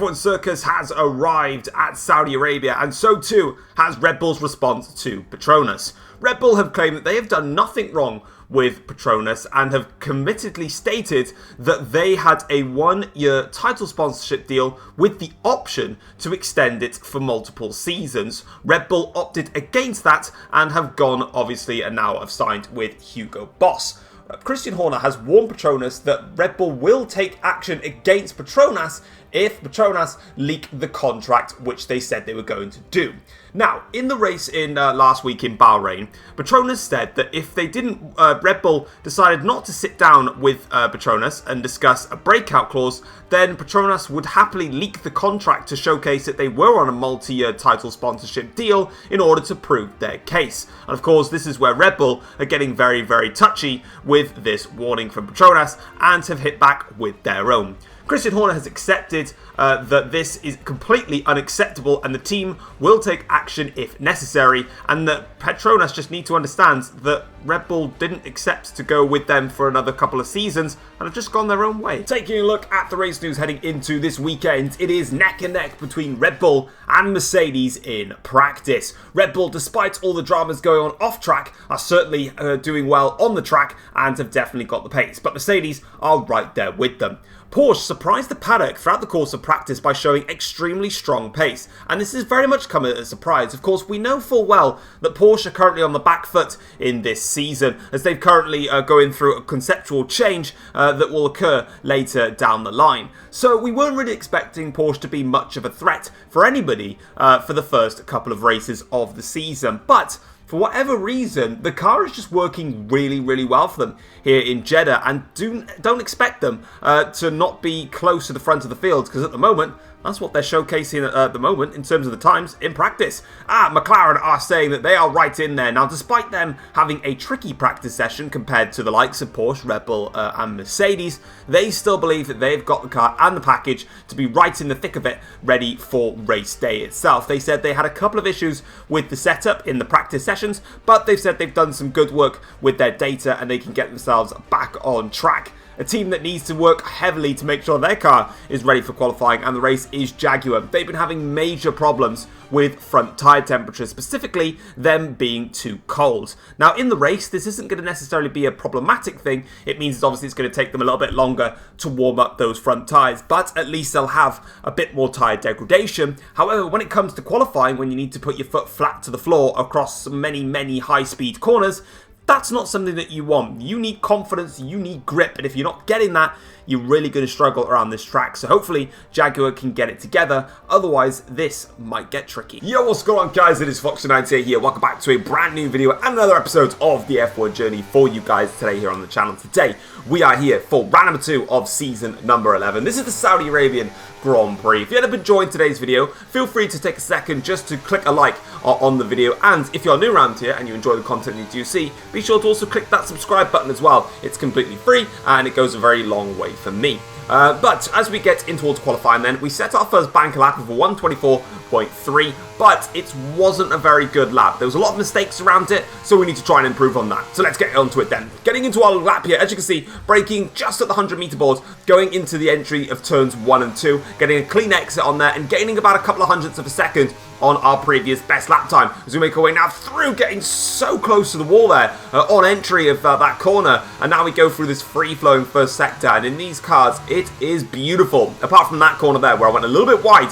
F1 Circus has arrived at Saudi Arabia, and so too has Red Bull's response to Petronas. Red Bull have claimed that they have done nothing wrong with Petronas and have committedly stated that they had a 1-year title sponsorship deal with the option to extend it for multiple seasons. Red Bull opted against that and have gone, obviously, and now have signed with Hugo Boss. Christian Horner has warned Petronas that Red Bull will take action against Petronas if Petronas leak the contract, which they said they were going to do. Now, in the race in last week in Bahrain, Petronas said that if they didn't, Red Bull decided not to sit down with Petronas and discuss a breakout clause, then Petronas would happily leak the contract to showcase that they were on a multi-year title sponsorship deal in order to prove their case. And of course, this is where Red Bull are getting very, very touchy with this warning from Petronas and have hit back with their own. Christian Horner has accepted that this is completely unacceptable and the team will take action if necessary, and that Petronas just need to understand that Red Bull didn't accept to go with them for another couple of seasons and have just gone their own way. Taking a look at the race news heading into this weekend, it is neck and neck between Red Bull and Mercedes in practice. Red Bull, despite all the dramas going on off track, are certainly doing well on the track and have definitely got the pace, but Mercedes are right there with them. Porsche surprised the paddock throughout the course of practice by showing extremely strong pace, and this has very much come as a surprise. Of course, we know full well that Porsche are currently on the back foot in this season, as they've currently going through a conceptual change that will occur later down the line. So we weren't really expecting Porsche to be much of a threat for anybody for the first couple of races of the season, but for whatever reason, the car is just working really, really well for them here in Jeddah, and don't expect them to not be close to the front of the field, because at the moment, that's what they're showcasing at the moment in terms of the times in practice. McLaren are saying that they are right in there. Now, despite them having a tricky practice session compared to the likes of Porsche, Red Bull and Mercedes, they still believe that they've got the car and the package to be right in the thick of it, ready for race day itself. They said they had a couple of issues with the setup in the practice sessions, but they've said they've done some good work with their data and they can get themselves back on track. A team that needs to work heavily to make sure their car is ready for qualifying and the race is Jaguar. They've been having major problems with front tyre temperatures, specifically them being too cold. Now, in the race, this isn't going to necessarily be a problematic thing. It means obviously it's going to take them a little bit longer to warm up those front tyres, but at least they'll have a bit more tyre degradation. However, when it comes to qualifying, when you need to put your foot flat to the floor across many, many high-speed corners, that's not something that you want. You need confidence, you need grip, and if you're not getting that, you're really going to struggle around this track. So hopefully Jaguar can get it together, otherwise this might get tricky. Yo, what's going on, guys? It is Foxydude here. Welcome back to a brand new video and another episode of the F1 journey for you guys today here on the channel. Today we are here for round number 2 of season number 11. This is the Saudi Arabian Grand Prix. If you haven't enjoyed today's video, feel free to take a second just to click a like on the video, and if you're new around here and you enjoy the content that you see, be sure to also click that subscribe button as well. It's completely free and it goes a very long way for me. But as we get in towards qualifying then, we set our first bank lap of a 124.3, but it wasn't a very good lap. There was a lot of mistakes around it, so we need to try and improve on that. So let's get onto it then. Getting into our lap here, as you can see, braking just at the 100-meter board, going into the entry of turns 1 and 2, getting a clean exit on there and gaining about a couple of hundredths of a second on our previous best lap time as we make our way now through, getting so close to the wall there on entry of that corner, and now we go through this free-flowing first sector, and in these cars it is beautiful, apart from that corner there where I went a little bit wide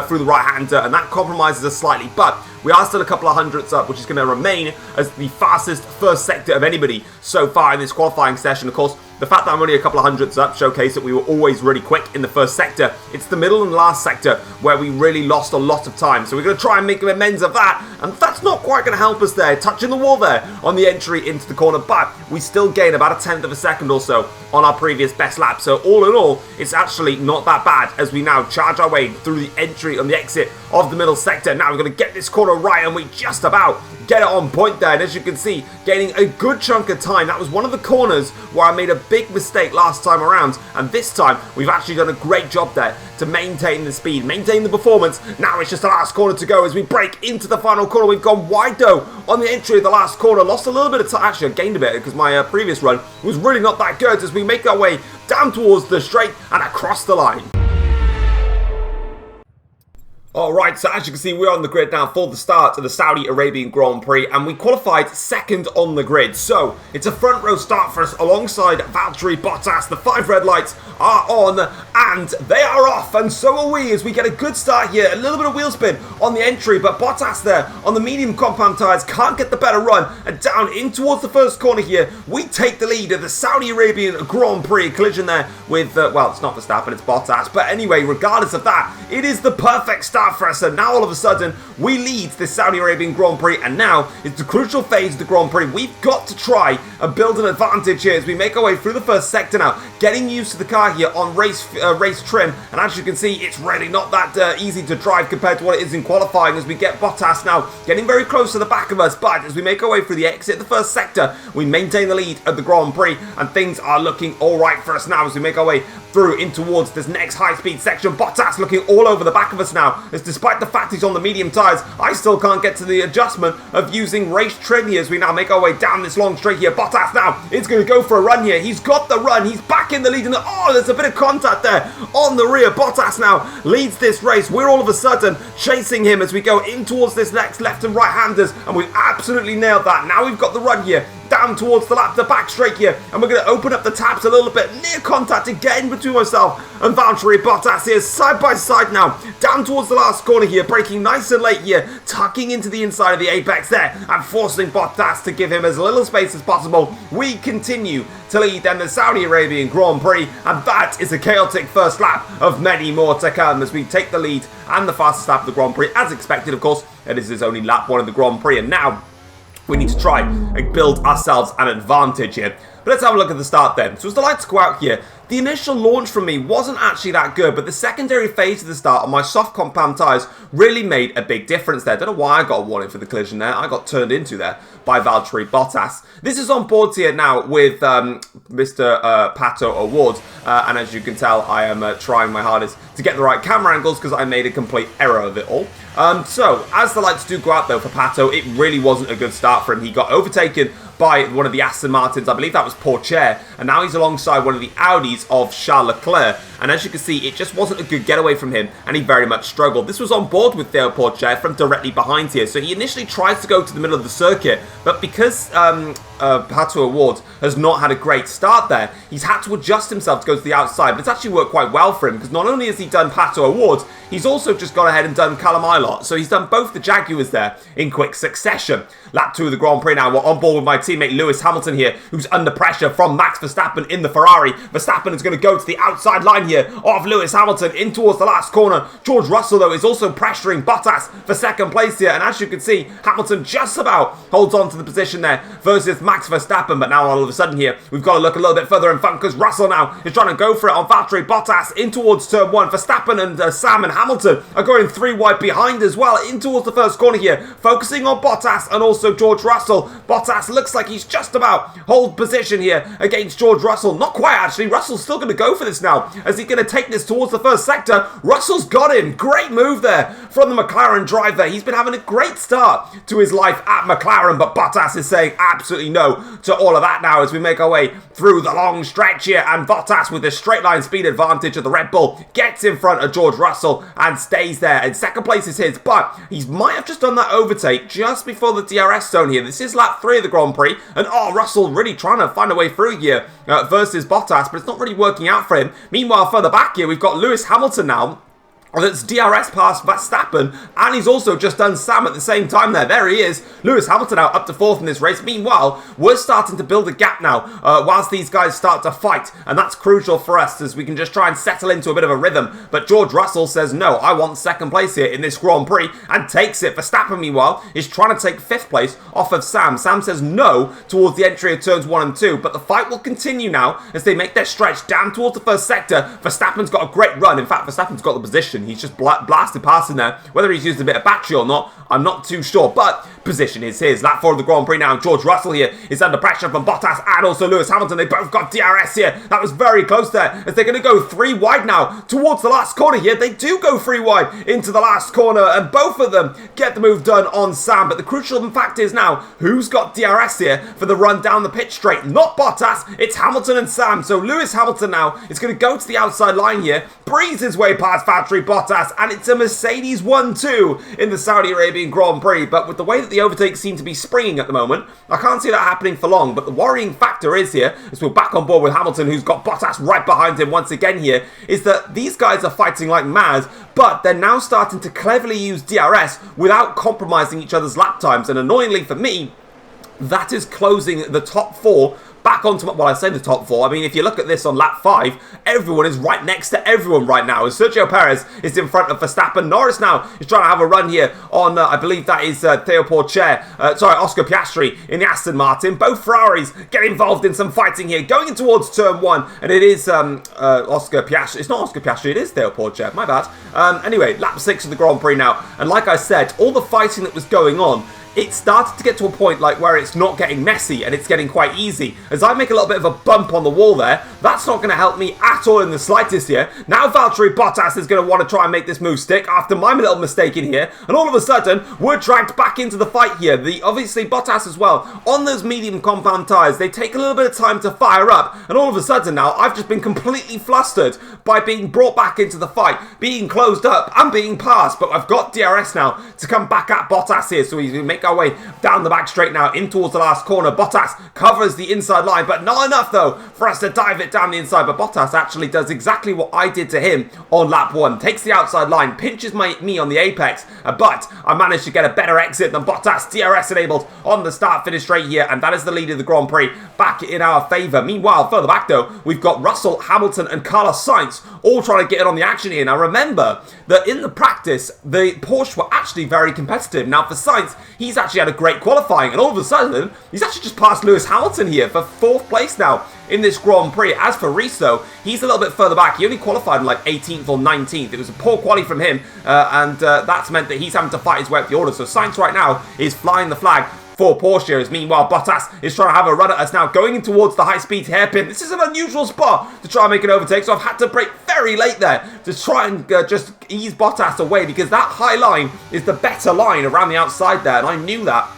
through the right-hander, and that compromises us slightly, but we are still a couple of hundredths up, which is going to remain as the fastest first sector of anybody so far in this qualifying session. Of course, the fact that I'm only a couple of hundredths up showcase that we were always really quick in the first sector. It's the middle and last sector where we really lost a lot of time. So we're going to try and make amends of that. And that's not quite going to help us there. Touching the wall there on the entry into the corner. But we still gain about a tenth of a second or so on our previous best lap. So all in all, it's actually not that bad as we now charge our way through the entry and the exit of the middle sector. Now we're going to get this corner right, and we just about get it on point there. And as you can see, gaining a good chunk of time. That was one of the corners where I made a big mistake last time around, and this time we've actually done a great job there to maintain the speed, maintain the performance. Now it's just the last corner to go as we break into the final corner. We've gone wide though on the entry of the last corner, lost a little bit of time. Actually, I gained a bit because my previous run was really not that good as we make our way down towards the straight and across the line. Alright, so as you can see, we're on the grid now for the start of the Saudi Arabian Grand Prix, and we qualified second on the grid. So, it's a front row start for us alongside Valtteri Bottas. The 5 red lights are on, and they are off, and so are we as we get a good start here. A little bit of wheel spin on the entry, but Bottas there on the medium compound tyres can't get the better run, and down in towards the first corner here, we take the lead of the Saudi Arabian Grand Prix. Collision there with, well, it's not Verstappen, it's Bottas, but anyway, regardless of that, it is the perfect start for us, and now all of a sudden we lead the Saudi Arabian Grand Prix, and now it's the crucial phase of the Grand Prix. We've got to try and build an advantage here as we make our way through the first sector now, getting used to the car here on race trim, and as you can see, it's really not that easy to drive compared to what it is in qualifying as we get Bottas now getting very close to the back of us, but as we make our way through the exit of the first sector, we maintain the lead of the Grand Prix, and things are looking alright for us now as we make our way through in towards this next high-speed section. Bottas looking all over the back of us now, as despite the fact he's on the medium tyres, I still can't get to the adjustment of using race trim here as we now make our way down this long straight here. Bottas now is going to go for a run here. He's got the run. He's back in the lead. Oh, there's a bit of contact there on the rear. Bottas now leads this race. We're all of a sudden chasing him as we go in towards this next left and right-handers, and we've absolutely nailed that. Now we've got the run here down towards the back straight here, and we're going to open up the taps a little bit, near contact again between myself and Valtteri Bottas here, side by side now, down towards the last corner here, braking nice and late here, tucking into the inside of the apex there, and forcing Bottas to give him as little space as possible. We continue to lead then the Saudi Arabian Grand Prix, and that is a chaotic first lap of many more to come as we take the lead and the fastest lap of the Grand Prix, as expected of course. It is only lap 1 of the Grand Prix, and now we need to try and build ourselves an advantage here. But let's have a look at the start then. So as the lights go out here, the initial launch from me wasn't actually that good, but the secondary phase of the start on my soft compound tyres really made a big difference there. Don't know why I got a warning for the collision there. I got turned into there by Valtteri Bottas. This is on board here now with Mr. Pato Award, and as you can tell, I am trying my hardest to get the right camera angles because I made a complete error of it all. So, as the lights do go out though for Pato, it really wasn't a good start for him. He got overtaken by one of the Aston Martins, I believe that was Porsche, and now he's alongside one of the Audis of Charles Leclerc, and as you can see, it just wasn't a good getaway from him, and he very much struggled. This was on board with Theo Porsche from directly behind here, so he initially tries to go to the middle of the circuit, but because Pato Award has not had a great start there, he's had to adjust himself to go to the outside, but it's actually worked quite well for him, because not only has he done Pato Award, he's also just gone ahead and done Callum Ilott, so he's done both the Jaguars there in quick succession. Lap 2 of the Grand Prix now, we're on board with my teammate Lewis Hamilton here, who's under pressure from Max Verstappen in the Ferrari. Verstappen is going to go to the outside line here of Lewis Hamilton in towards the last corner. George Russell, though, is also pressuring Bottas for second place here, and as you can see, Hamilton just about holds on to the position there versus Max Verstappen, but now all of a sudden here, we've got to look a little bit further in front because Russell now is trying to go for it on Valtteri Bottas in towards turn 1. Verstappen and Sam and Hamilton are going 3 wide behind as well in towards the first corner here, focusing on Bottas and also George Russell. Bottas looks like he's just about hold position here against George Russell. Not quite actually. Russell's still going to go for this now. Is he going to take this towards the first sector? Russell's got him. Great move there from the McLaren driver. He's been having a great start to his life at McLaren, but Bottas is saying absolutely no to all of that now as we make our way through the long stretch here, and Bottas with the straight line speed advantage of the Red Bull gets in front of George Russell and stays there, and second place is his, but he might have just done that overtake just before the DRS zone here. This is lap 3 of the Grand Prix, and Russell really trying to find a way through here versus Bottas, but it's not really working out for him. Meanwhile, further back here, we've got Lewis Hamilton now. That's DRS past Verstappen, and he's also just done Sam at the same time there. There he is. Lewis Hamilton now up to 4th in this race. Meanwhile, we're starting to build a gap now whilst these guys start to fight, and that's crucial for us as we can just try and settle into a bit of a rhythm. But George Russell says, no, I want second place here in this Grand Prix, and takes it. Verstappen, meanwhile, is trying to take 5th place off of Sam. Sam says no towards the entry of turns 1 and 2, but the fight will continue now as they make their stretch down towards the first sector. Verstappen's got a great run. In fact, Verstappen's got the position. He's just blasted past in there. Whether he's used a bit of battery or not, I'm not too sure, but position is his. Lap 4 of the Grand Prix now. George Russell here is under pressure from Bottas and also Lewis Hamilton. They both got DRS here. That was very close there as they're going to go 3 wide now towards the last corner here. They do go 3 wide into the last corner, and both of them get the move done on Sam, but the crucial fact is now, who's got DRS here for the run down the pitch straight? Not Bottas, it's Hamilton and Sam. So Lewis Hamilton now is going to go to the outside line here, breeze his way past Valtteri Bottas, and it's a Mercedes 1-2 in the Saudi Arabian Grand Prix. But with the way that the overtakes seem to be springing at the moment, I can't see that happening for long. But the worrying factor is here, as we're back on board with Hamilton, who's got Bottas right behind him once again here, is that these guys are fighting like mad, but they're now starting to cleverly use DRS without compromising each other's lap times. And annoyingly for me, that is closing the top 4 back onto, well, I say the top 4. I mean, if you look at this on lap 5, everyone is right next to everyone right now. As Sergio Perez is in front of Verstappen. Norris now is trying to have a run here on, I believe that is Oscar Piastri in the Aston Martin. Both Ferraris get involved in some fighting here, going in towards turn 1, and it is Oscar Piastri. It's not Oscar Piastri, it is Theo Porcher, my bad. Anyway, lap 6 of the Grand Prix now, and like I said, all the fighting that was going on, it started to get to a point like where it's not getting messy and it's getting quite easy. As I make a little bit of a bump on the wall there, that's not going to help me at all in the slightest here. Now Valtteri Bottas is going to want to try and make this move stick after my little mistake in here. And all of a sudden, we're dragged back into the fight here. Obviously Bottas as well, on those medium compound tyres, they take a little bit of time to fire up. And all of a sudden now, I've just been completely flustered by being brought back into the fight, being closed up and being passed. But I've got DRS now to come back at Bottas here. So he's going to make our way down the back straight now in towards the last corner. Bottas covers the inside line, but not enough though for us to dive it down the inside. But Bottas actually does exactly what I did to him on lap 1, takes the outside line, pinches me on the apex, but I managed to get a better exit than Bottas. DRS enabled on the start finish straight here, and that is the lead of the Grand Prix back in our favour. Meanwhile, further back though, we've got Russell, Hamilton and Carlos Sainz all trying to get in on the action here. Now remember that in the practice, the Porsche were actually very competitive. Now for Sainz, he's actually had a great qualifying, and all of a sudden, he's actually just passed Lewis Hamilton here for 4th place now in this Grand Prix. As for Riso, he's a little bit further back. He only qualified in like 18th or 19th. It was a poor quali from him, and that's meant that he's having to fight his way up the order. So Sainz right now is flying the flag for Porsche. Meanwhile, Bottas is trying to have a run at us now, going in towards the high-speed hairpin. This is an unusual spot to try and make an overtake, so I've had to brake very late there to try and just ease Bottas away, because that high line is the better line around the outside there, and I knew that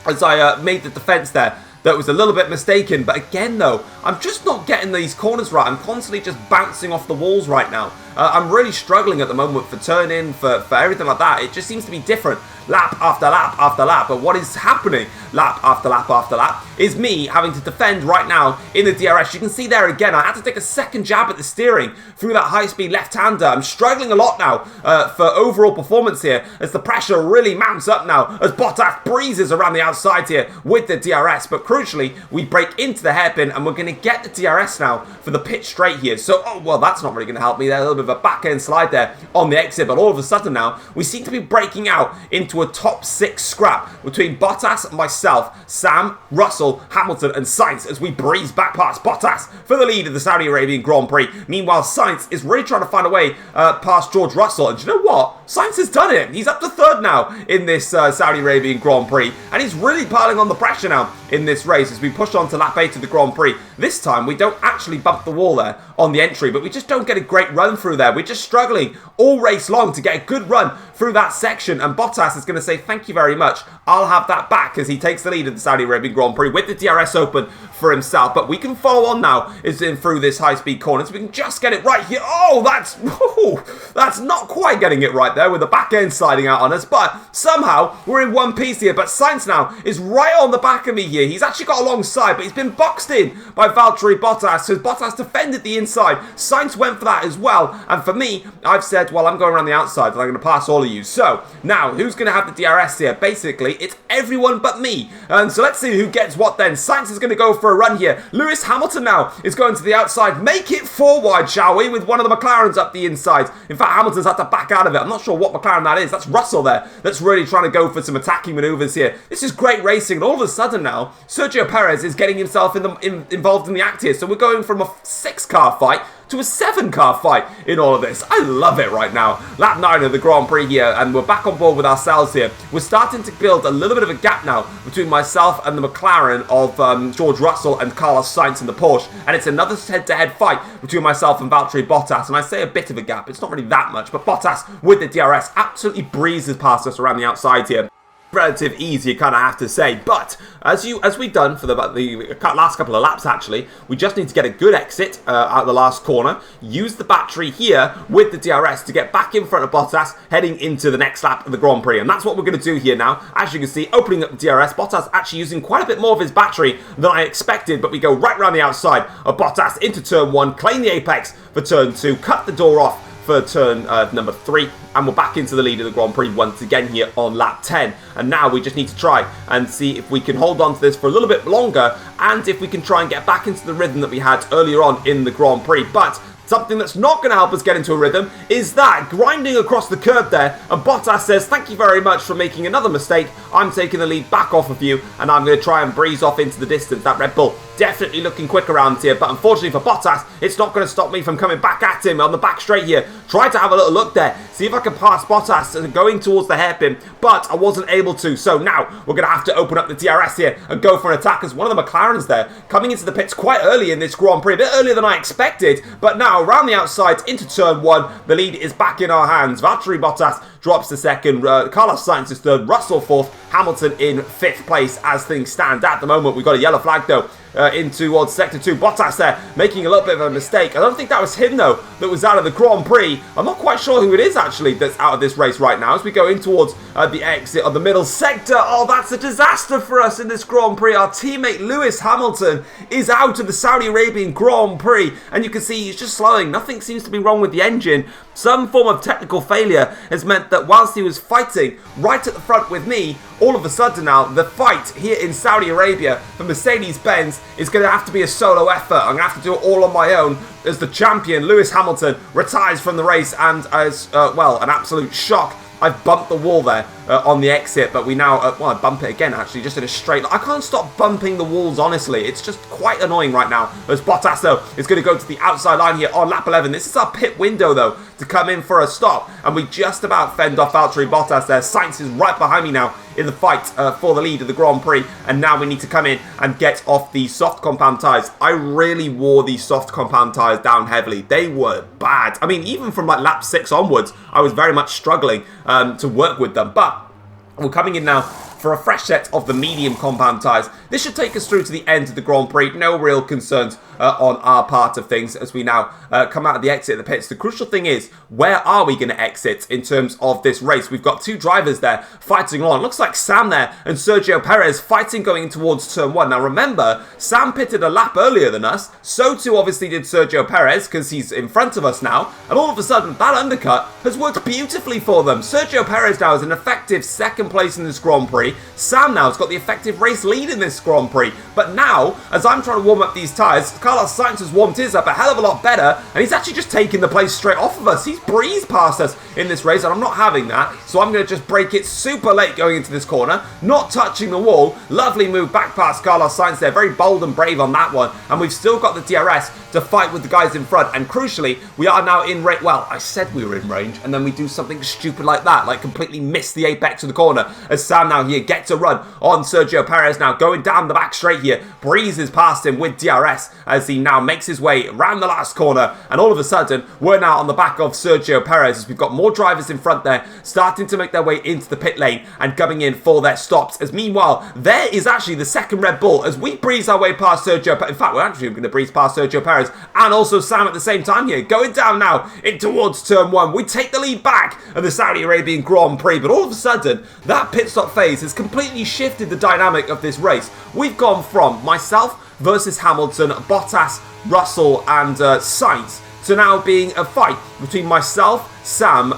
as I made the defence there. That was a little bit mistaken, but again though, I'm just not getting these corners right. I'm constantly just bouncing off the walls right now. I'm really struggling at the moment for turn-in, for everything like that. It just seems to be different lap after lap after lap. But what is happening lap after lap after lap is me having to defend right now in the DRS. You can see there again, I had to take a second jab at the steering through that high-speed left-hander. I'm struggling a lot now for overall performance here, as the pressure really mounts up now as Bottas breezes around the outside here with the DRS. But crucially, we break into the hairpin and we're going to get the DRS now for the pit straight here. So, oh, well, that's not really going to help me there. A little bit of a back-end slide there on the exit, but all of a sudden now, we seem to be breaking out into a top 6 scrap between Bottas, myself, Sam, Russell, Hamilton and Sainz as we breeze back past Bottas for the lead of the Saudi Arabian Grand Prix. Meanwhile, Sainz is really trying to find a way past George Russell, and do you know what? Sainz has done it. He's up to 3rd now in this Saudi Arabian Grand Prix, and he's really piling on the pressure now in this race as we push on to lap 8 of the Grand Prix. This time, we don't actually bump the wall there on the entry, but we just don't get a great run through there. We're just struggling all race long to get a good run through that section, and Bottas is going to say thank you very much. I'll have that back as he takes the lead of the Saudi Arabian Grand Prix with the DRS open for himself. But we can follow on now is in through this high-speed corner, so we can just get it right here. Oh, that's not quite getting it right there with the back end sliding out on us, but somehow we're in one piece here. But Sainz now is right on the back of me here. He's actually got alongside, but he's been boxed in by Valtteri Bottas, so Bottas defended the inside. Sainz went for that as well, and for me, I've said, well, I'm going around the outside and I'm going to pass all of you. So now, who's going to have the DRS here? Basically, it's everyone but me, and so let's see who gets what then. Sainz is going to go for a run here. Lewis Hamilton now is going to the outside. Make it 4 wide, shall we, with one of the McLarens up the inside. In fact, Hamilton's had to back out of it. I'm not sure what McLaren that is. That's Russell there. That's really trying to go for some attacking manoeuvres here. This is great racing, and all of a sudden now, Sergio Perez is getting himself involved in the act here. So we're going from a 6-car fight to a 7-car fight in all of this. I love it right now. Lap 9 of the Grand Prix here, and we're back on board with ourselves here. We're starting to build a little bit of a gap now between myself and the McLaren of George Russell and Carlos Sainz in the Porsche, and it's another head-to-head fight between myself and Valtteri Bottas, and I say a bit of a gap. It's not really that much, but Bottas with the DRS absolutely breezes past us around the outside here. relative easy, you kind of have to say. But as we've done for the last couple of laps, actually, we just need to get a good exit out of the last corner, use the battery here with the DRS to get back in front of Bottas heading into the next lap of the Grand Prix, and that's what we're going to do here now. As you can see, opening up the DRS, Bottas actually using quite a bit more of his battery than I expected, but we go right around the outside of Bottas into turn 1, claim the apex for turn 2, cut the door off for turn number 3, and we're back into the lead of the Grand Prix once again here on lap 10. And now we just need to try and see if we can hold on to this for a little bit longer, and if we can try and get back into the rhythm that we had earlier on in the Grand Prix. But something that's not going to help us get into a rhythm is that grinding across the curb there, and Bottas says, thank you very much for making another mistake. I'm taking the lead back off of you, and I'm going to try and breeze off into the distance. That Red Bull definitely looking quick around here, but unfortunately for Bottas, it's not going to stop me from coming back at him on the back straight here. Try to have a little look there, see if I can pass Bottas and going towards the hairpin, but I wasn't able to. So now we're going to have to open up the DRS here and go for an attack, as one of the McLarens there coming into the pits quite early in this Grand Prix, a bit earlier than I expected, but now around the outside into turn 1, the lead is back in our hands. Valtteri Bottas drops to second, Carlos Sainz is third, Russell fourth, Hamilton in 5th place as things stand at the moment. We've got a yellow flag though in towards sector 2. Bottas there making a little bit of a mistake. I don't think that was him though that was out of the Grand Prix. I'm not quite sure who it is actually that's out of this race right now as we go in towards the exit of the middle sector. Oh, that's a disaster for us in this Grand Prix. Our teammate Lewis Hamilton is out of the Saudi Arabian Grand Prix, and you can see he's just slowing. Nothing seems to be wrong with the engine. Some form of technical failure has meant that whilst he was fighting right at the front with me, all of a sudden now the fight here in Saudi Arabia for Mercedes-Benz is going to have to be a solo effort. I'm going to have to do it all on my own as the champion. Lewis Hamilton retires from the race, and as well, an absolute shock. I've bumped the wall there on the exit, but we now, well, I bump it again actually, just in a straight line. I can't stop bumping the walls, honestly. It's just quite annoying right now. As Bottas, though, is going to go to the outside line here on lap 11. This is our pit window, though, to come in for a stop, and we just about fend off Valtteri Bottas there. Sainz is right behind me now in the fight for the lead of the Grand Prix, and now we need to come in and get off the soft compound tyres. I really wore these soft compound tyres down heavily. They were bad. I mean, even from like lap 6 onwards, I was very much struggling to work with them, but we're coming in now for a fresh set of the medium compound tyres. This should take us through to the end of the Grand Prix. No real concerns on our part of things as we now come out of the exit of the pits. The crucial thing is, where are we going to exit in terms of this race? We've got 2 drivers there fighting on. Looks like Sam there and Sergio Perez fighting going towards turn 1. Now remember, Sam pitted a lap earlier than us. So too obviously did Sergio Perez, because he's in front of us now. And all of a sudden, that undercut has worked beautifully for them. Sergio Perez now is an effective 2nd place in this Grand Prix. Sam now has got the effective race lead in this Grand Prix. But now, as I'm trying to warm up these tyres, Carlos Sainz has warmed his up a hell of a lot better, and he's actually just taking the place straight off of us. He's breezed past us in this race, and I'm not having that, so I'm going to just brake it super late going into this corner, not touching the wall. Lovely move back past Carlos Sainz there, very bold and brave on that one, and we've still got the DRS to fight with the guys in front, and crucially, we are now in range. Well, I said we were in range, and then we do something stupid like that, like completely miss the apex of the corner, as Sam now here gets a run on Sergio Perez now, going down the back straight here, breezes past him with DRS, as he now makes his way around the last corner, and all of a sudden, we're now on the back of Sergio Perez, as we've got more drivers in front there, starting to make their way into the pit lane, and coming in for their stops, as meanwhile, there is actually the second Red Bull, as we breeze our way past Sergio Perez. In fact, we're actually going to breeze past Sergio Perez, and also Sam at the same time here, going down now in towards turn 1. We take the lead back of the Saudi Arabian Grand Prix, but all of a sudden, that pit stop phase has completely shifted the dynamic of this race. We've gone from myself versus Hamilton, Bottas, Russell and Sainz, to now being a fight between myself, Sam,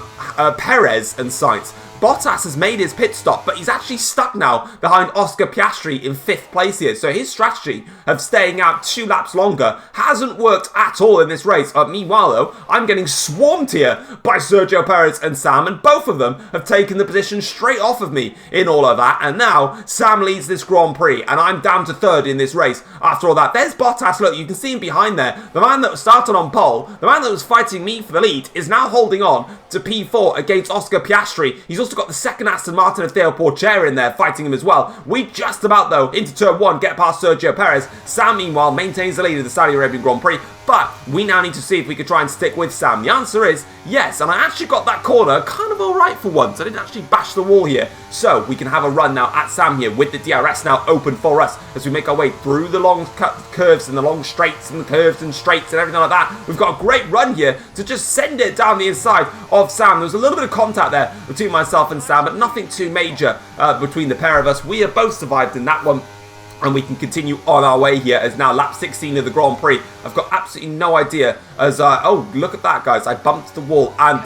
Perez and Sainz. Bottas has made his pit stop, but he's actually stuck now behind Oscar Piastri in 5th place here. So his strategy of staying out 2 laps longer hasn't worked at all in this race. Meanwhile, though, I'm getting swarmed here by Sergio Perez and Sam, and both of them have taken the position straight off of me in all of that. And now Sam leads this Grand Prix, and I'm down to 3rd in this race after all that. There's Bottas. Look, you can see him behind there. The man that started on pole, the man that was fighting me for the lead, is now holding on to P4 against Oscar Piastri. He's also also got the second Aston Martin of Theo Porcher in there fighting him as well. We just about, though, into turn 1, get past Sergio Perez. Sam, meanwhile, maintains the lead of the Saudi Arabian Grand Prix, but we now need to see if we could try and stick with Sam. The answer is yes, and I actually got that corner kind of alright for once. I didn't actually bash the wall here, so we can have a run now at Sam here with the DRS now open for us as we make our way through the long curves and the long straights and the curves and straights and everything like that. We've got a great run here to just send it down the inside of Sam. There was a little bit of contact there between myself and Sam, but nothing too major between the pair of us. We have both survived in that one, and we can continue on our way here as now lap 16 of the Grand Prix. I've got absolutely no idea as oh, look at that, guys. I bumped the wall and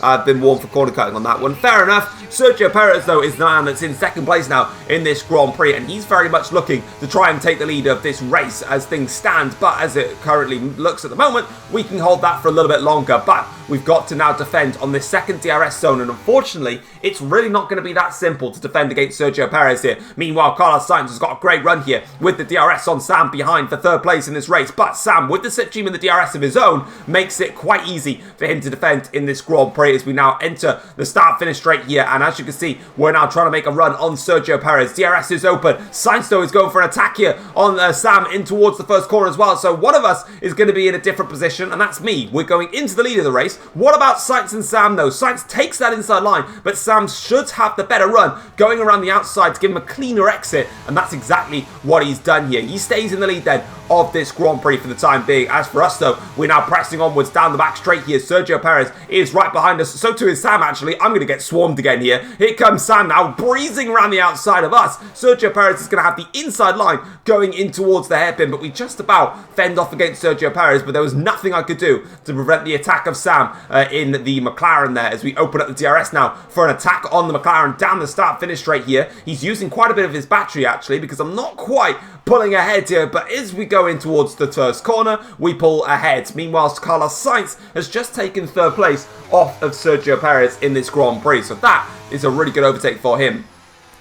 I've been warned for corner cutting on that one. Fair enough. Sergio Perez, though, is the man that's in second place now in this Grand Prix, and he's very much looking to try and take the lead of this race as things stand. But as it currently looks at the moment, we can hold that for a little bit longer. But we've got to now defend on this second DRS zone, and unfortunately, it's really not going to be that simple to defend against Sergio Perez here. Meanwhile, Carlos Sainz has got a great run here with the DRS on Sam behind for third place in this race. But Sam, with the slipstream and the DRS of his own, makes it quite easy for him to defend in this Grand Prix as we now enter the start-finish straight here. And as you can see, we're now trying to make a run on Sergio Perez. DRS is open. Sainz, though, is going for an attack here on Sam in towards the first corner as well. So one of us is going to be in a different position, and that's me. We're going into the lead of the race. What about Sainz and Sam, though? Sainz takes that inside line, but Sam should have the better run going around the outside to give him a cleaner exit, and that's exactly what he's done here. He stays in the lead then of this Grand Prix for the time being. As for us, though, we're now pressing onwards down the back straight here. Sergio Perez is right behind us. So too is Sam, actually. I'm going to get swarmed again here. Here comes Sam now, breezing around the outside of us. Sergio Perez is going to have the inside line going in towards the hairpin, but we just about fend off against Sergio Perez, but there was nothing I could do to prevent the attack of Sam in the McLaren there as we open up the DRS now for an attack on the McLaren down the start-finish straight here. He's using quite a bit of his battery, actually, because I'm not quite pulling ahead here, but as we go in towards the first corner, we pull ahead. Meanwhile, Carlos Sainz has just taken third place off of Sergio Perez in this Grand Prix, so that is a really good overtake for him.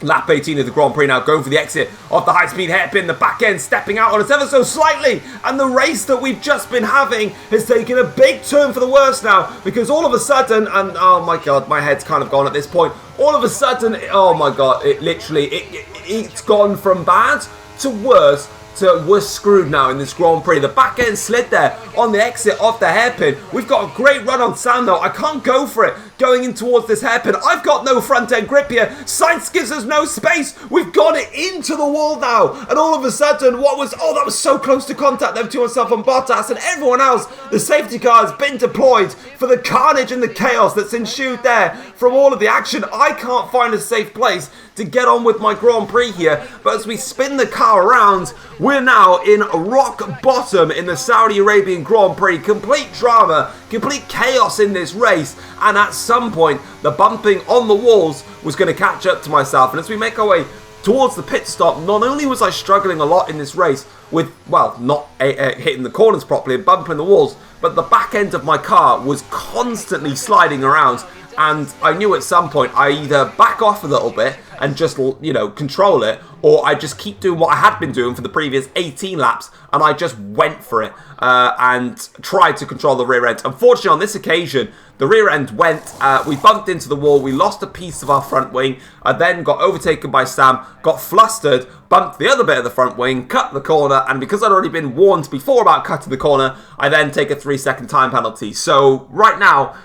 Lap 18 of the Grand Prix now, going for the exit of the high-speed hairpin, the back end stepping out on us ever so slightly, and the race that we've just been having has taken a big turn for the worse now, because all of a sudden, and oh my god, my head's kind of gone at this point, all of a sudden, oh my god, it's gone from bad to worse. So we're screwed now in this Grand Prix. The back end slid there on the exit of the hairpin. We've got a great run on Sam though. I can't go for it going in towards this hairpin. I've got no front end grip here. Sainz gives us no space. We've got it into the wall now. And all of a sudden, that was so close to contact there between myself and Bottas and everyone else. The safety car has been deployed for the carnage and the chaos that's ensued there from all of the action. I can't find a safe place to get on with my Grand Prix here, but as we spin the car around, we're now in rock bottom in the Saudi Arabian Grand Prix. Complete drama, complete chaos in this race, and at some point, the bumping on the walls was going to catch up to myself, and as we make our way towards the pit stop, not only was I struggling a lot in this race with, well, not hitting the corners properly and bumping the walls, but the back end of my car was constantly sliding around, and I knew at some point I either back off a little bit and just, you know, control it, or I just keep doing what I had been doing for the previous 18 laps, and I just went for it and tried to control the rear end. Unfortunately, on this occasion, the rear end went, we bumped into the wall, we lost a piece of our front wing, I then got overtaken by Sam, got flustered, bumped the other bit of the front wing, cut the corner, and because I'd already been warned before about cutting the corner, I then take a 3-second time penalty. So right now,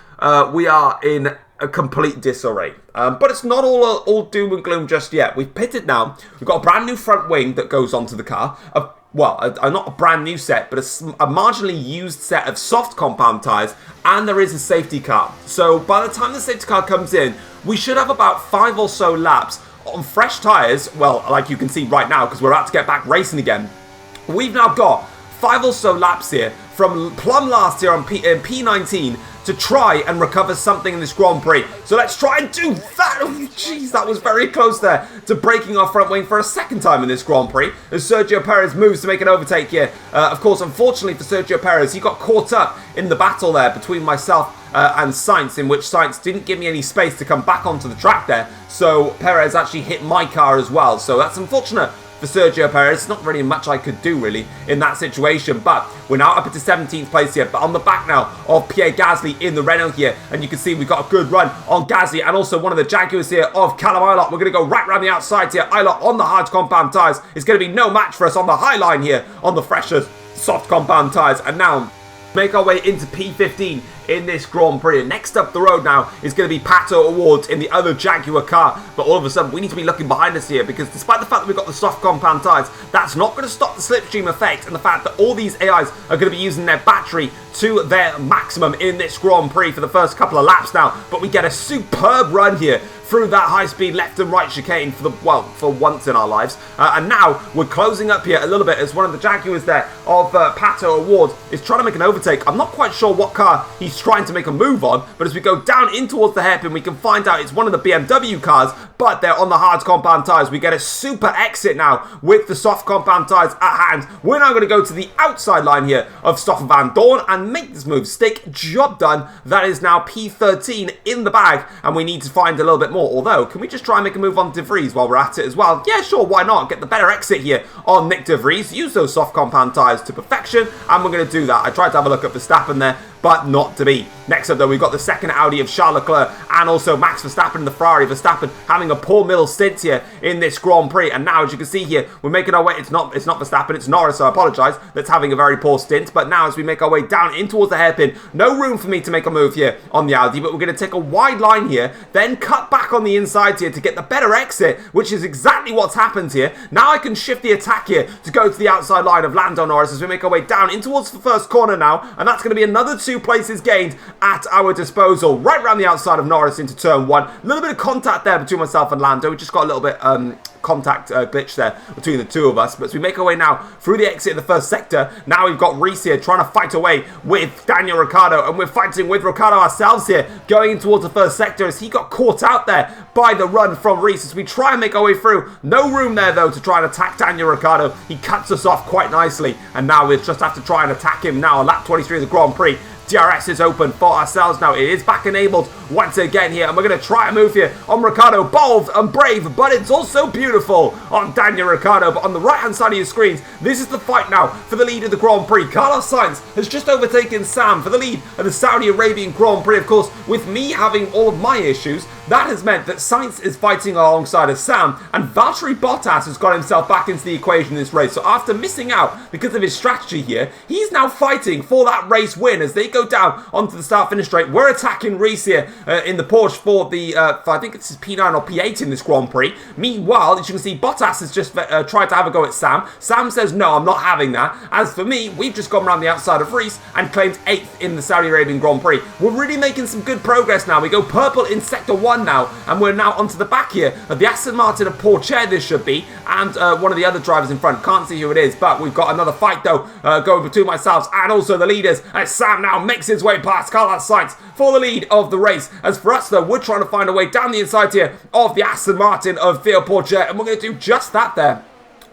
we are in a complete disarray. But it's not all doom and gloom just yet. We've pitted now. We've got a brand new front wing that goes onto the car. Not a brand new set, but a marginally used set of soft compound tyres, and there is a safety car. So by the time the safety car comes in, we should have about 5 or so laps on fresh tyres. Well, like you can see right now, because we're about to get back racing again. We've now got 5 or so laps here from plumb last here on P19 to try and recover something in this Grand Prix. So let's try and do that. Oh, jeez, that was very close there to breaking our front wing for a second time in this Grand Prix as Sergio Perez moves to make an overtake here. Of course, unfortunately for Sergio Perez, he got caught up in the battle there between myself and Sainz, in which Sainz didn't give me any space to come back onto the track there. So Perez actually hit my car as well. So that's unfortunate for Sergio Perez. It's not really much I could do, really, in that situation. But we're now up into 17th place here, but on the back now of Pierre Gasly in the Renault here. And you can see we've got a good run on Gasly and also one of the Jaguars here of Callum Ilott. We're going to go right around the outside here. Ilott on the hard compound tyres is going to be no match for us on the high line here on the fresher soft compound tyres. And now make our way into P15 in this Grand Prix. And next up the road now is going to be Pato Awards in the other Jaguar car. But all of a sudden, we need to be looking behind us here, because despite the fact that we've got the soft compound tyres, that's not going to stop the slipstream effect and the fact that all these AIs are going to be using their battery to their maximum in this Grand Prix for the first couple of laps now. But we get a superb run here through that high-speed left and right chicane for once in our lives. And now we're closing up here a little bit as one of the Jaguars there of Pato Awards is trying to make an overtake. I'm not quite sure what car he's trying to make a move on, but as we go down in towards the hairpin, we can find out it's one of the BMW cars, but they're on the hard compound tyres. We get a super exit now with the soft compound tyres at hand. We're now going to go to the outside line here of Stoffel Van Dorn and make this move stick. Job done. That is now P13 in the bag, and we need to find a little bit more. Although, can we just try and make a move on De Vries while we're at it as well? Yeah, sure, why not? Get the better exit here on Nick De Vries. Use those soft compound tyres to perfection, and we're going to do that. I tried to have a look at Verstappen there, but not to be. Next up, though, we've got the second Audi of Charles Leclerc and also Max Verstappen in the Ferrari. Verstappen having a poor middle stint here in this Grand Prix. And now, as you can see here, we're making our way. It's not Verstappen, it's Norris, so I apologise. That's having a very poor stint. But now, as we make our way down in towards the hairpin, no room for me to make a move here on the Audi. But we're going to take a wide line here, then cut back on the inside here to get the better exit, which is exactly what's happened here. Now I can shift the attack here to go to the outside line of Lando Norris as we make our way down in towards the first corner now. And that's going to be another 2 places gained at our disposal, right around the outside of Norris into turn 1. A little bit of contact there between myself and Lando. We just got a little bit contact glitch there between the two of us. But as we make our way now through the exit of the first sector, now we've got Reese here trying to fight away with Daniel Ricciardo, and we're fighting with Ricciardo ourselves here going in towards the first sector as he got caught out there by the run from Reese as we try and make our way through. No room there though to try and attack Daniel Ricciardo. He cuts us off quite nicely, and now we just have to try and attack him now on lap 23 of the Grand Prix. DRS is open for ourselves now. It is back enabled once again here, and we're going to try a move here on Ricciardo. Bold and brave, but it's also beautiful on Daniel Ricciardo. But on the right hand side of your screens, this is the fight now for the lead of the Grand Prix. Carlos Sainz has just overtaken Sam for the lead of the Saudi Arabian Grand Prix. Of course, with me having all of my issues, that has meant that Sainz is fighting alongside of Sam, and Valtteri Bottas has got himself back into the equation in this race. So after missing out because of his strategy here, he's now fighting for that race win as they go down onto the start-finish straight. We're attacking Reese here in the Porsche for the, I think it's P9 or P8 in this Grand Prix. Meanwhile, as you can see, Bottas has just tried to have a go at Sam. Sam says, no, I'm not having that. As for me, we've just gone around the outside of Reese and claimed 8th in the Saudi Arabian Grand Prix. We're really making some good progress now. We go purple in Sector 1 now, and we're now onto the back here of the Aston Martin of Porsche, this should be, and one of the other drivers in front. Can't see who it is, but we've got another fight though going between myself and also the leaders, as Sam now makes his way past Carlos Sainz for the lead of the race. As for us though, we're trying to find a way down the inside here of the Aston Martin of Theo Porsche, and we're going to do just that there,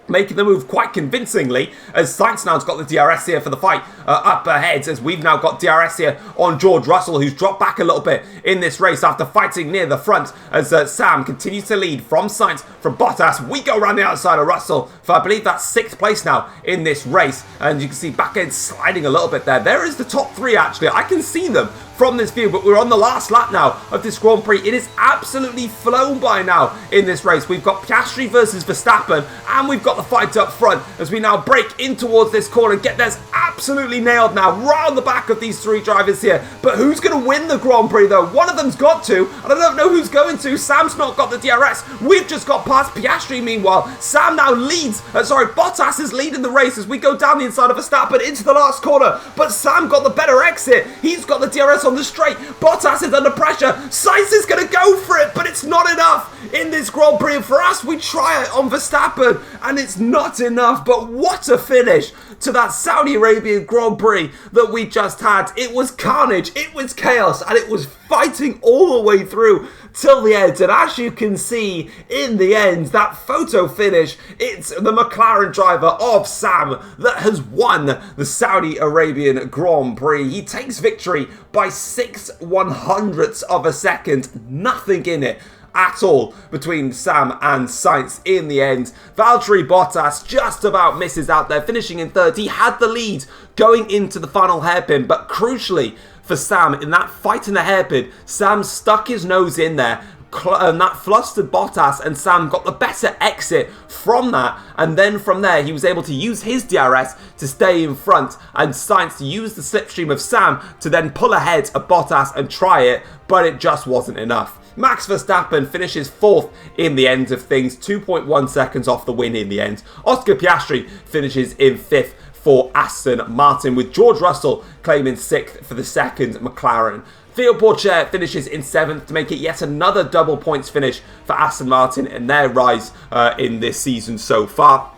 making the move quite convincingly as Sainz now's got the DRS here for the fight up ahead, as we've now got DRS here on George Russell, who's dropped back a little bit in this race after fighting near the front as Sam continues to lead from Sainz, from Bottas. We go around the outside of Russell for, I believe that's 6th place now in this race, and you can see back end sliding a little bit there. There is the top 3 actually. I can see them from this view, but we're on the last lap now of this Grand Prix. It is absolutely flown by now in this race. We've got Piastri versus Verstappen, and we've got the fight up front as we now break in towards this corner. Get there's absolutely nailed now, right on the back of these 3 drivers here. But who's going to win the Grand Prix though? One of them's got to, and I don't know who's going to. Sam's not got the DRS. We've just got past Piastri meanwhile. Sam now leads, Bottas is leading the race as we go down the inside of Verstappen into the last corner. But Sam got the better exit. He's got the DRS on the straight. Bottas is under pressure. Sainz is going to go for it, but it's not enough in this Grand Prix. And for us, we try it on Verstappen, and it's not enough. But what a finish to that Saudi Arabian Grand Prix that we just had. It was carnage, it was chaos, and it was fighting all the way through till the end. And as you can see in the end, that photo finish, it's the McLaren driver of Sam that has won the Saudi Arabian Grand Prix. He takes victory by 6/100ths of a second. Nothing in it. at all between Sam and Sainz in the end. Valtteri Bottas just about misses out there, finishing in third. He had the lead going into the final hairpin, but crucially for Sam, in that fight in the hairpin, Sam stuck his nose in there, and that flustered Bottas, and Sam got the better exit from that, and then from there he was able to use his DRS to stay in front, and Sainz used the slipstream of Sam to then pull ahead of Bottas and try it, but it just wasn't enough. Max Verstappen finishes 4th in the end of things, 2.1 seconds off the win in the end. Oscar Piastri finishes in 5th for Aston Martin, with George Russell claiming 6th for the second McLaren. Theo Pourchaire finishes in 7th to make it yet another double points finish for Aston Martin in their rise in this season so far.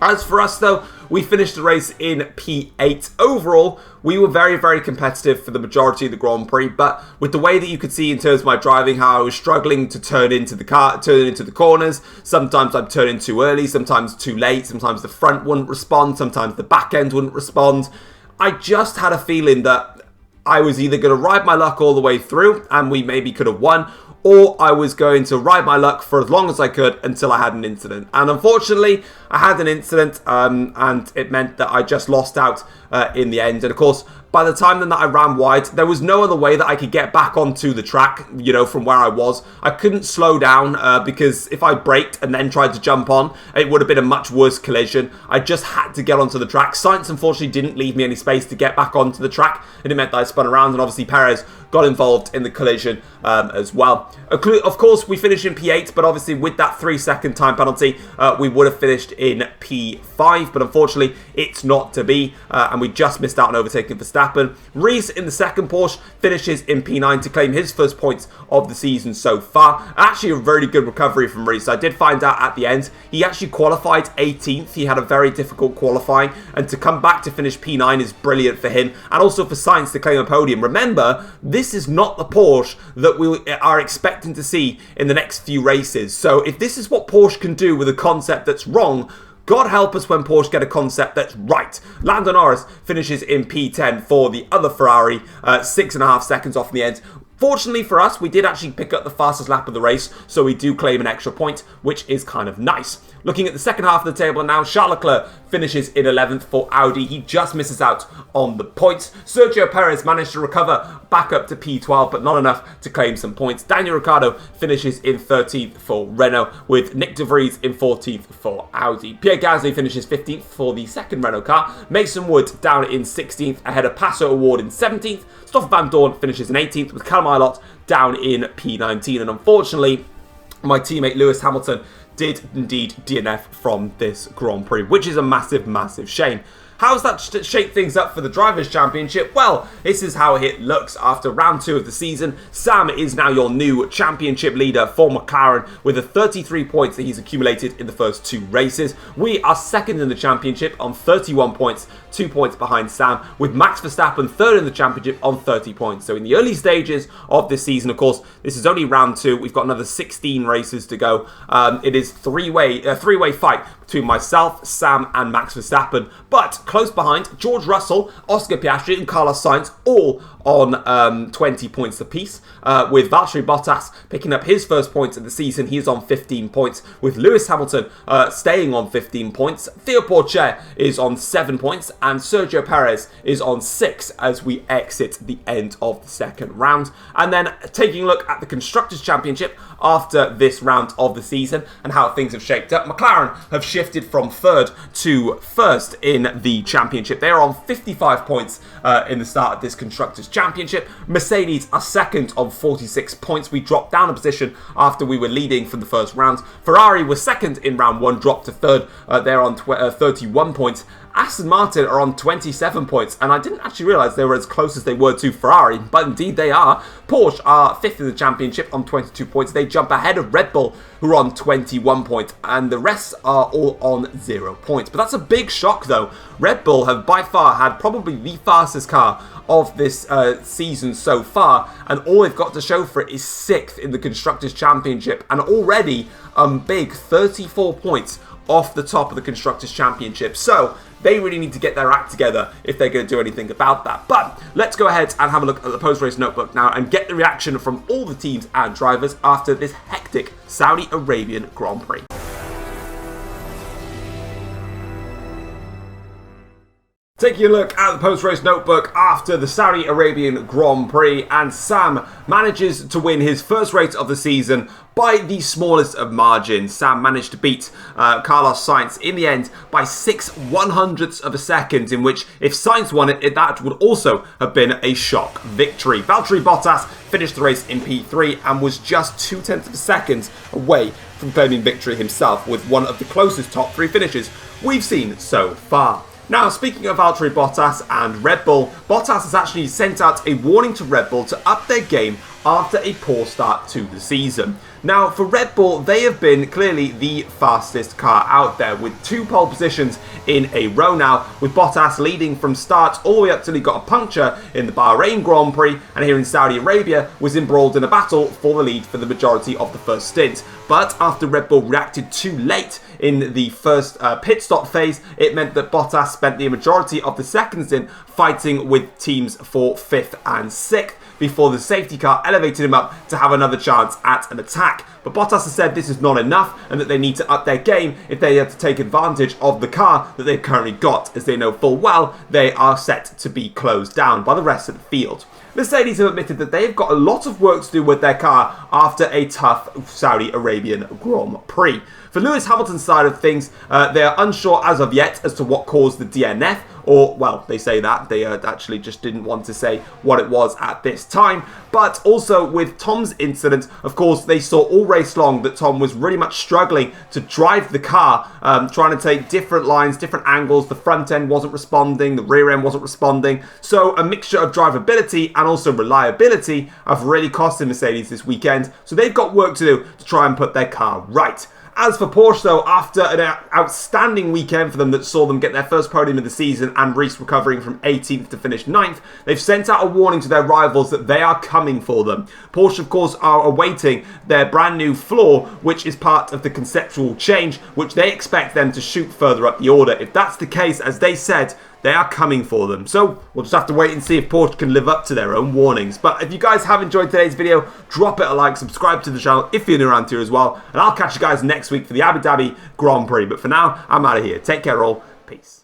As for us though, we finished the race in P8. Overall, we were very, very competitive for the majority of the Grand Prix, but with the way that you could see in terms of my driving, how I was struggling to turn into the corners. Sometimes I'd turn in too early, sometimes too late, sometimes the front wouldn't respond, sometimes the back end wouldn't respond. I just had a feeling that I was either going to ride my luck all the way through, and we maybe could have won, or I was going to ride my luck for as long as I could until I had an incident. And unfortunately, I had an incident, and it meant that I just lost out in the end. And of course, by the time that I ran wide, there was no other way that I could get back onto the track, you know, from where I was. I couldn't slow down because if I braked and then tried to jump on, it would have been a much worse collision. I just had to get onto the track. Sainz, unfortunately, didn't leave me any space to get back onto the track, and it meant that I spun around, and obviously Perez got involved in the collision as well. Of course, we finished in P8, but obviously with that 3-second time penalty, we would have finished in P5, but unfortunately, it's not to be, and we just missed out on overtaking Verstappen. Reese in the second Porsche finishes in P9 to claim his first points of the season so far. Actually, a very good recovery from Reese. I did find out at the end, he actually qualified 18th. He had a very difficult qualifying, and to come back to finish P9 is brilliant for him, and also for Sainz to claim a podium. Remember, this is not the Porsche that we are expecting to see in the next few races. So if this is what Porsche can do with a concept that's wrong, God help us when Porsche get a concept that's right. Lando Norris finishes in P10 for the other Ferrari, 6.5 seconds off in the end. Fortunately for us, we did actually pick up the fastest lap of the race, so we do claim an extra point, which is kind of nice. Looking at the second half of the table now, Charles Leclerc finishes in 11th for Audi. He just misses out on the points. Sergio Perez managed to recover back up to P12, but not enough to claim some points. Daniel Ricciardo finishes in 13th for Renault, with Nick de Vries in 14th for Audi. Pierre Gasly finishes 15th for the second Renault car. Mason Wood down in 16th, ahead of Passo Award in 17th. Stoffel Van Dorn finishes in 18th, with Callum Ilott down in P19. And unfortunately, my teammate Lewis Hamilton did indeed DNF from this Grand Prix, which is a massive, massive shame. How's that shake things up for the Drivers' Championship? Well, this is how it looks after round 2 of the season. Sam is now your new championship leader for McLaren with the 33 points that he's accumulated in the first 2 races. We are second in the championship on 31 points, 2 points behind Sam, with Max Verstappen third in the championship on 30 points. So in the early stages of this season, of course, this is only round 2. We've got another 16 races to go. It is a three-way fight between myself, Sam, and Max Verstappen. But close behind, George Russell, Oscar Piastri, and Carlos Sainz all on 20 points apiece, with Valtteri Bottas picking up his first points of the season. He is on 15 points, with Lewis Hamilton staying on 15 points. Theo Pourchaire is on 7 points, and Sergio Perez is on 6 as we exit the end of the second round. And then taking a look at the Constructors' Championship after this round of the season and how things have shaped up. McLaren have shifted from 3rd to 1st in the championship. They are on 55 points in the start of this Constructors' Championship. Mercedes are 2nd on 46 points. We dropped down a position after we were leading from the first round. Ferrari were 2nd in round 1, dropped to 3rd. They're on 31 points. Aston Martin are on 27 points, and I didn't actually realise they were as close as they were to Ferrari, but indeed they are. Porsche are 5th in the championship on 22 points. They jump ahead of Red Bull, who are on 21 points, and the rest are all on 0 points. But that's a big shock, though. Red Bull have by far had probably the fastest car of this season so far, and all they've got to show for it is 6th in the Constructors' Championship, and already big 34 points off the top of the Constructors' Championship. So they really need to get their act together if they're going to do anything about that. But let's go ahead and have a look at the post-race notebook now and get the reaction from all the teams and drivers after this hectic Saudi Arabian Grand Prix. Taking a look at the post-race notebook after the Saudi Arabian Grand Prix, and Sam manages to win his first race of the season by the smallest of margins. Sam managed to beat Carlos Sainz in the end by 6/100ths of a second, in which if Sainz won it, that would also have been a shock victory. Valtteri Bottas finished the race in P3 and was just 0.2 of a second away from claiming victory himself, with one of the closest top 3 finishes we've seen so far. Now, speaking of Valtteri Bottas and Red Bull, Bottas has actually sent out a warning to Red Bull to up their game after a poor start to the season. Now, for Red Bull, they have been clearly the fastest car out there, with 2 pole positions in a row now, with Bottas leading from start all the way up till he got a puncture in the Bahrain Grand Prix, and here in Saudi Arabia was embroiled in a battle for the lead for the majority of the first stint. But after Red Bull reacted too late in the first pit stop phase, it meant that Bottas spent the majority of the second stint fighting with teams for 5th and 6th, before the safety car elevated him up to have another chance at an attack. But Bottas has said this is not enough and that they need to up their game if they have to take advantage of the car that they've currently got, as they know full well they are set to be closed down by the rest of the field. Mercedes have admitted that they've got a lot of work to do with their car after a tough Saudi Arabian Grand Prix. For Lewis Hamilton's side of things, they are unsure as of yet as to what caused the DNF, or, well, they say that. They actually just didn't want to say what it was at this time. But also with Tom's incident, of course, they saw all race long that Tom was really much struggling to drive the car, trying to take different lines, different angles. The front end wasn't responding, the rear end wasn't responding. So a mixture of drivability and also reliability have really cost Mercedes this weekend. So they've got work to do to try and put their car right. As for Porsche, though, after an outstanding weekend for them that saw them get their first podium of the season and Reese recovering from 18th to finish 9th, they've sent out a warning to their rivals that they are coming for them. Porsche, of course, are awaiting their brand new floor, which is part of the conceptual change, which they expect them to shoot further up the order. If that's the case, as they said, they are coming for them. So we'll just have to wait and see if Porsche can live up to their own warnings. But if you guys have enjoyed today's video, drop it a like, subscribe to the channel if you're new around here as well. And I'll catch you guys next week for the Abu Dhabi Grand Prix. But for now, I'm out of here. Take care all. Peace.